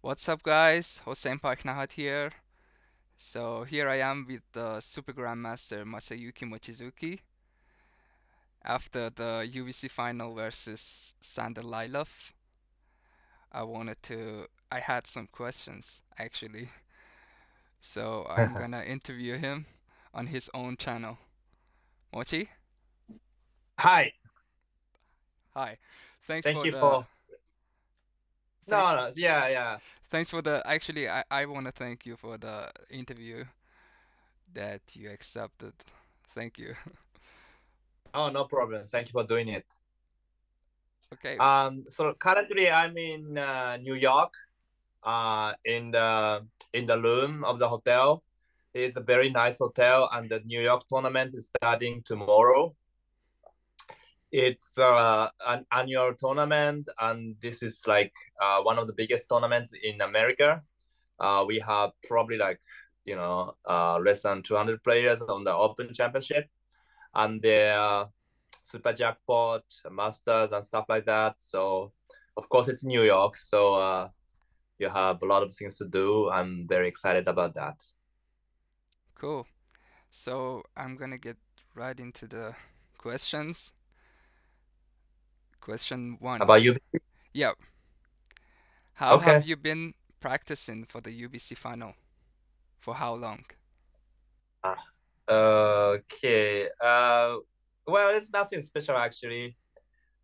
What's up, guys? Hossein Parknahat here. So here I am with the Supergrandmaster Masayuki Mochizuki after the UBC Final versus Sander Lylov. I had some questions actually, so I'm gonna interview him on his own channel. Mochi, Hi, hi. Thanks thank for you the for thanks no, yeah. thanks for the actually I want to thank you for the interview that you accepted. Thank you. Oh, no problem. Thank you for doing it. Okay. So currently I'm in New York, in the room of the hotel. It's a very nice hotel, and the New York tournament is starting tomorrow. It's an annual tournament, and this is like one of the biggest tournaments in America. We have probably like less than 200 players on the Open Championship, and the super jackpot, masters, and stuff like that. So, of course, it's New York, so you have a lot of things to do. I'm very excited about that. Cool. So I'm gonna get right into the questions. Question How one. about you? Yep. How have Okay. you been practicing for the UBC final? For how long? Ah, Okay. Well, it's nothing special actually.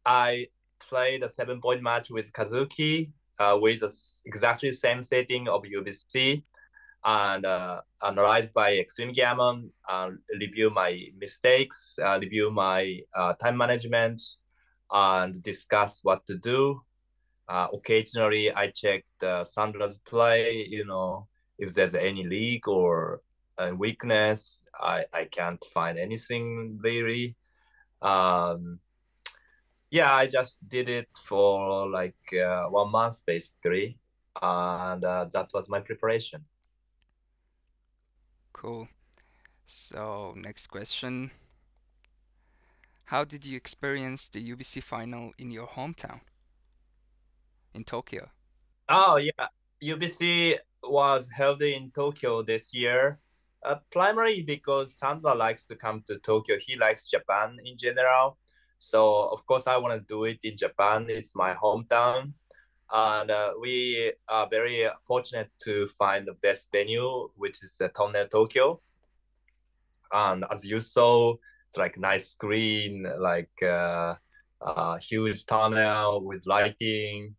I played a 7 point match with Kazuki, with exactly the same setting of UBC, and analyzed by Extreme Gammon, review my mistakes, review my time management, and discuss what to do. Occasionally, I check the Sandra's play, if there's any leak or a weakness. I can't find anything really. Um, yeah, I just did it for like 1 month basically, and that was my preparation. Cool. So next question. How did you experience the UBC final in your hometown in Tokyo? Oh yeah, UBC was held in Tokyo this year, primarily because Sandra likes to come to Tokyo. He likes Japan in general, so of course I want to do it in Japan. It's my hometown, and we are very fortunate to find the best venue, which is Tunnel Tokyo. And as you saw, it's like nice screen, like huge tunnel with lighting,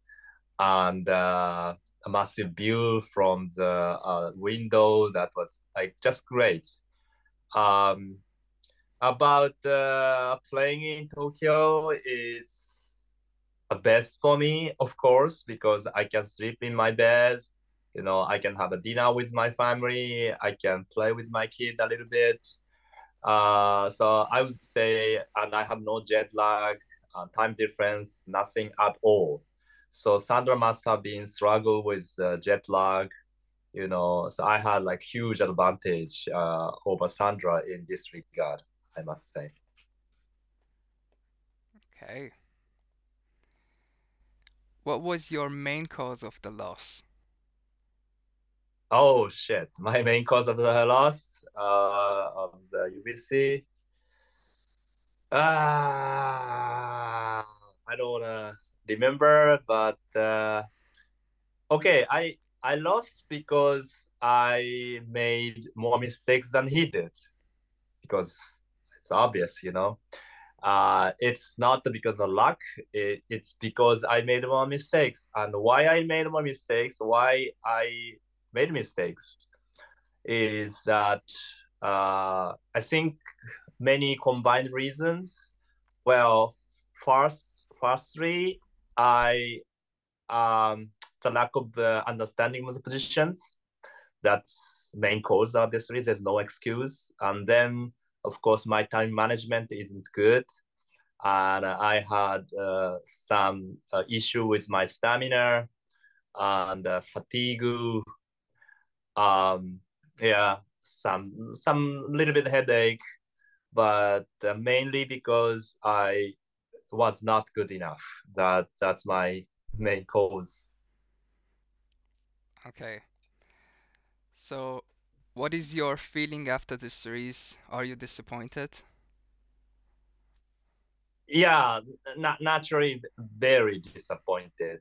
and a massive view from the window. That was like just great. Um, about playing in Tokyo is the best for me, of course, because I can sleep in my bed. I can have a dinner with my family. I can play with my kid a little bit. So I would say, and I have no jet lag, time difference, nothing at all. So Sandra must have been struggle with jet lag, So I had like huge advantage over Sandra in this regard, I must say. Okay. What was your main cause of the loss? Oh shit! My main cause of the loss of the UBC. I don't wanna remember, but okay, I lost because I made more mistakes than he did. Because it's obvious. It's not because of luck. It's because I made more mistakes. And why I made more mistakes, why I made mistakes, is that I think many combined reasons. Well, firstly, I the lack of the understanding of the positions. That's main cause. Obviously, there's no excuse. And then, of course, my time management isn't good, and I had some issue with my stamina and fatigue. Um, yeah, some little bit headache, but mainly because I was not good enough. That's my main cause. Okay. So, what is your feeling after the series? Are you disappointed? Yeah, naturally very disappointed.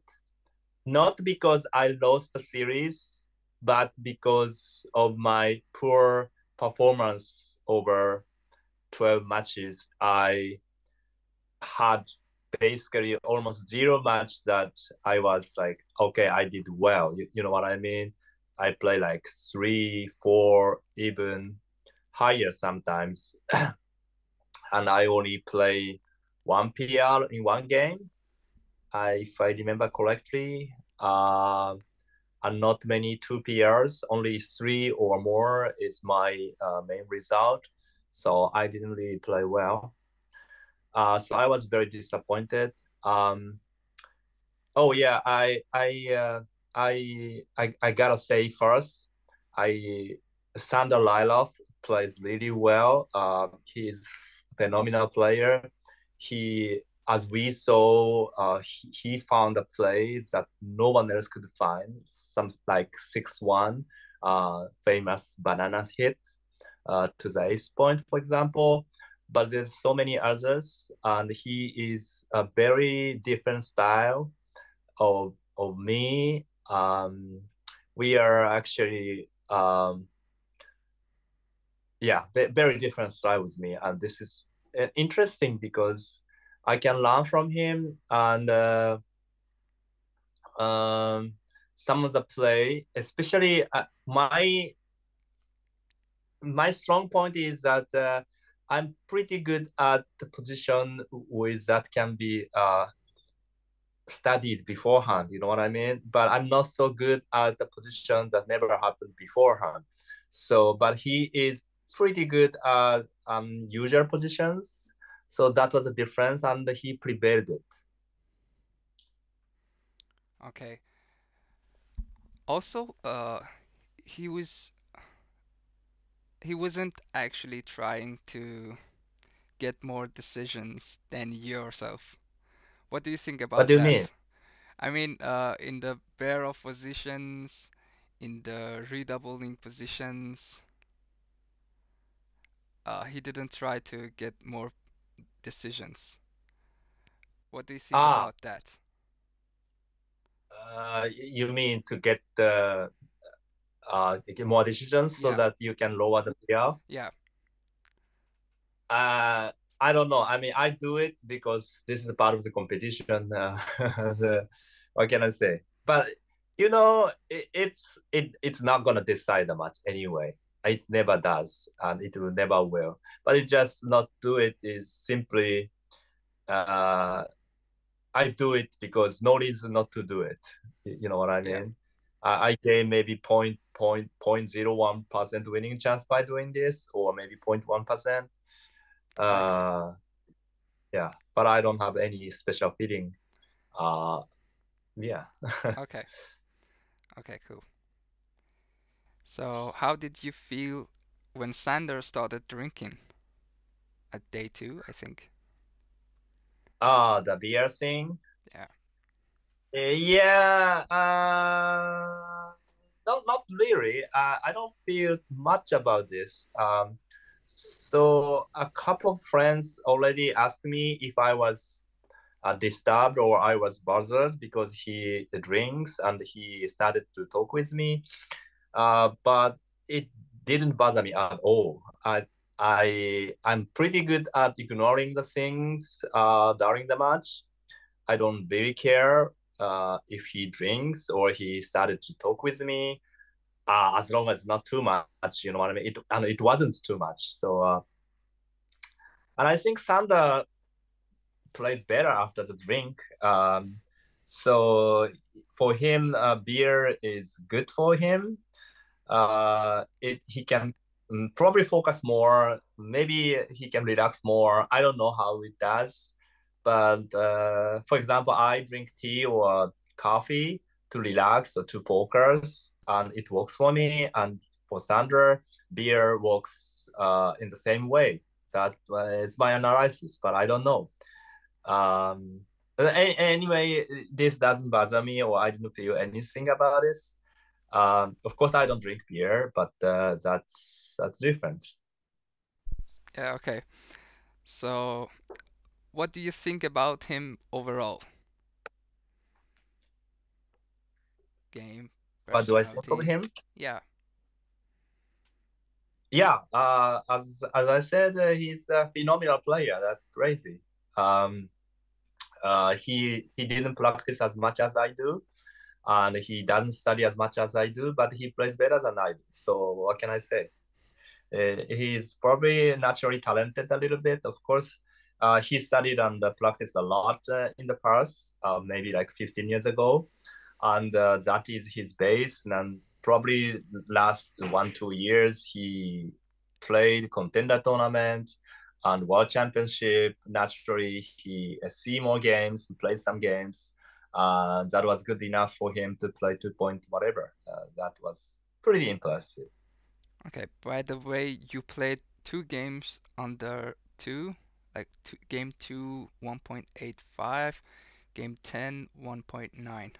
Not because I lost the series, but because of my poor performance over 12 matches. I had basically almost zero match that I was like, okay, I did well. You know what I mean? I play like 3, 4, even higher sometimes. And I only play one PR in one game. If I remember correctly, and not many 2 PRs, only 3 or more is my main result. So I didn't really play well. So I was very disappointed. Um, oh yeah, I gotta say first, I Sander Lylov plays really well. He's a phenomenal player. He, as we saw, he found a play that no one else could find. Some like 6-1, famous banana hit to the ace point, for example. But there's so many others, and he is a very different style of me. We are actually yeah, very different style with me, and this is interesting because I can learn from him, and some of the play, especially my strong point is that I'm pretty good at the position with that can be studied beforehand, you know what I mean? But I'm not so good at the positions that never happened beforehand. So, but he is pretty good at usual positions. So that was a difference, and he prepared it. Okay. Also, he was he wasn't actually trying to get more decisions than yourself. What do you think What about do you mean? that? I mean, in the pair of positions, in the redoubling positions, he didn't try to get more decisions. What do you think Ah, about that? you mean to get the get more decisions so Yeah, that you can lower the PL? yeah, Uh, I don't know. I mean, I do it because this is part of the competition. What can I say? But you know, it's not gonna decide the match anyway. It never does, and it will never will. But it just not do it is simply uh, I do it because no reason not to do it. You know what I yeah, mean? I gain maybe 0.01% winning chance by doing this, or maybe 0.1%. exactly. Uh, yeah, but I don't have any special feeling. Uh, yeah. Okay, okay, cool. So, how did you feel when Sander started drinking at day two, I think? The beer thing. Yeah, Yeah. Not really. I don't feel much about this. So a couple of friends already asked me if I was disturbed or I was bothered because he drinks and he started to talk with me. But it didn't bother me at all. I'm pretty good at ignoring the things during the match. I don't really care if he drinks or he started to talk with me, as long as not too much. You know what I mean? And it wasn't too much. So, and I think Sander plays better after the drink. So for him, beer is good for him. He can probably focus more. Maybe he can relax more. I don't know how it does, but for example, I drink tea or coffee to relax or to focus, and it works for me. And for Sandra, beer works in the same way. That is my analysis, but I don't know. Anyway, this doesn't bother me, or I didn't feel anything about this. Of course, I don't drink beer, but that's different. Yeah, okay. So, what do you think about him overall? Game, What do I think of personality. him? Yeah, Yeah, as I said, he's a phenomenal player. That's crazy. Um, he didn't practice as much as I do, and he doesn't study as much as I do, but he plays better than I do. So what can I say? He's probably naturally talented a little bit. Of course, he studied and practiced a lot in the past, maybe like 15 years ago, and that is his base. And probably last 1 2 years he played contender tournament and world championship. Naturally, he see more games, played some games. That was good enough for him to play 2 point whatever. That was pretty impressive. okay. By the way, you played two games under two, like game 2, 1.85, game 10, 1.9.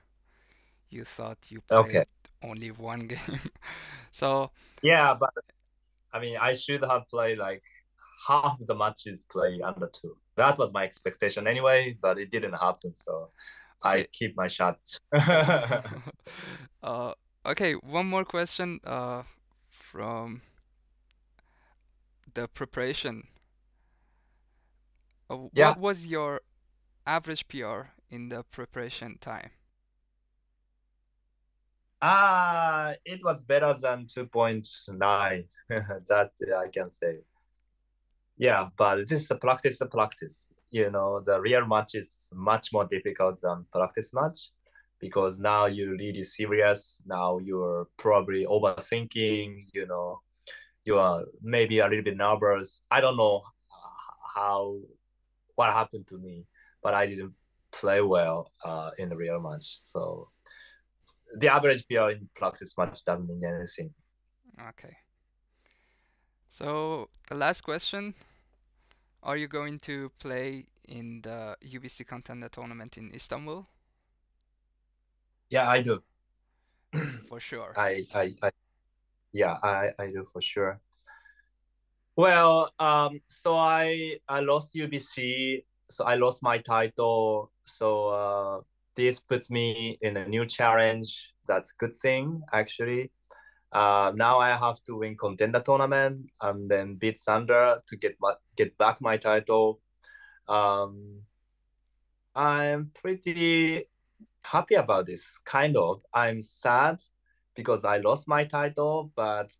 You thought you Okay. played only one game. So, Yeah, but I mean, I should have played like half the matches play under two. That was my expectation anyway, but it didn't happen. So I okay. keep my shots. uh, okay, one more question from the preparation. Yeah. What was your average PR in the preparation time? It was better than 2.9. That I can say. Yeah, but this is a practice. You know, the real match is much more difficult than practice match because now you're really serious. Now you're probably overthinking, you are maybe a little bit nervous. I don't know how what happened to me, but I didn't play well in the real match. So the average PR in practice match doesn't mean anything. Okay. So the last question, are you going to play in the UBC Contender tournament in Istanbul? Yeah, I do. For sure. I yeah, I do for sure. Well, so I lost UBC, so I lost my title. So this puts me in a new challenge. That's a good thing, actually. Now I have to win contender tournament and then beat Sander to get back my title. Um, I'm pretty happy about this. Kind of. I'm sad because I lost my title, but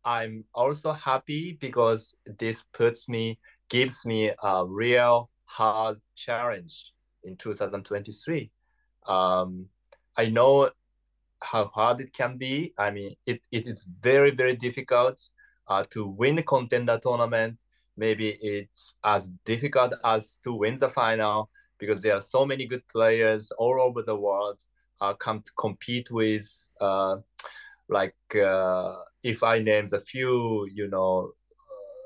I'm also happy because this gives me a real hard challenge in 2023. Um, I know how hard it can be. I mean, it is very, very difficult to win a contender tournament. Maybe it's as difficult as to win the final because there are so many good players all over the world come to compete with if I name a few,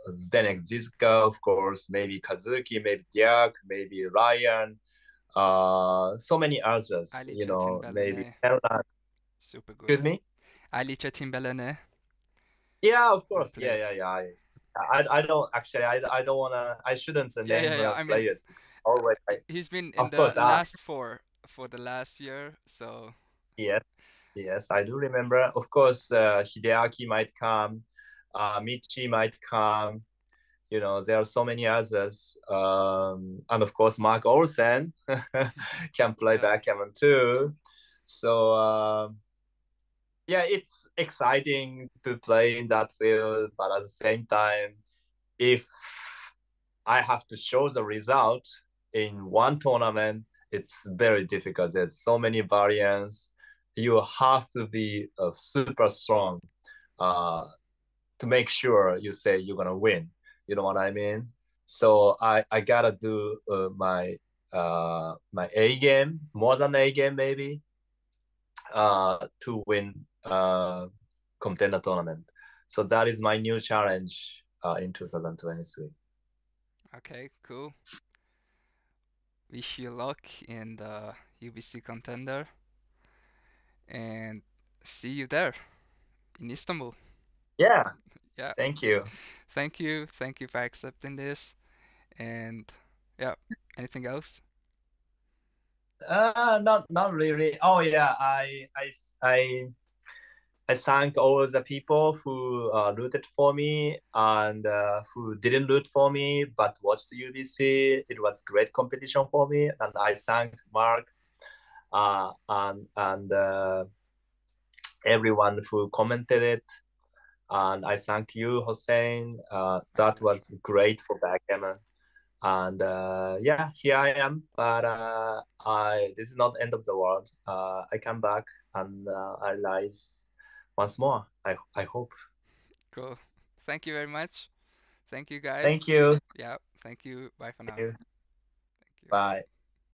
Zdenek Ziska, of course, maybe Kazuki, maybe Diak, maybe Ryan, so many others, Ali maybe Çetin Erlan. super Excuse good. me? Ali Çetin Yeah, of you course. Yeah, played. yeah, yeah. I don't actually, I don't wanna, I shouldn't Yeah, yeah, name yeah. I mean, players. Always, he's been in of the course, last four for the last year, so yes, yes, I do remember. Of course, Hideaki might come, Michi might come. There are so many others. And of course, Marc Olsen can play yeah. backgammon too. So, yeah, it's exciting to play in that field. But at the same time, if I have to show the result in one tournament, it's very difficult. There's so many variants. You have to be super strong uh, to make sure you say you're gonna win. You know what I mean? So I gotta do my A game, more than A game maybe, to win contender tournament. So that is my new challenge in 2023. Okay, cool. Wish you luck in the UBC Contender. and see you there in Istanbul. Yeah, Yeah, thank you. thank you for accepting this. And yeah, anything else? Not really. Oh yeah, I thank all the people who rooted for me and who didn't root for me but watched the UBC. It was great competition for me, and I thank Marc and everyone who commented it. And I thank you, Hossein. My That pleasure. was great for Backgammon. And yeah, here I am. But I this is not the end of the world. I come back and I rise once more. I hope. Cool. Thank you very much. Thank you Thank guys. you. Yeah, thank you. Bye for Thank now. you. Thank you. Bye.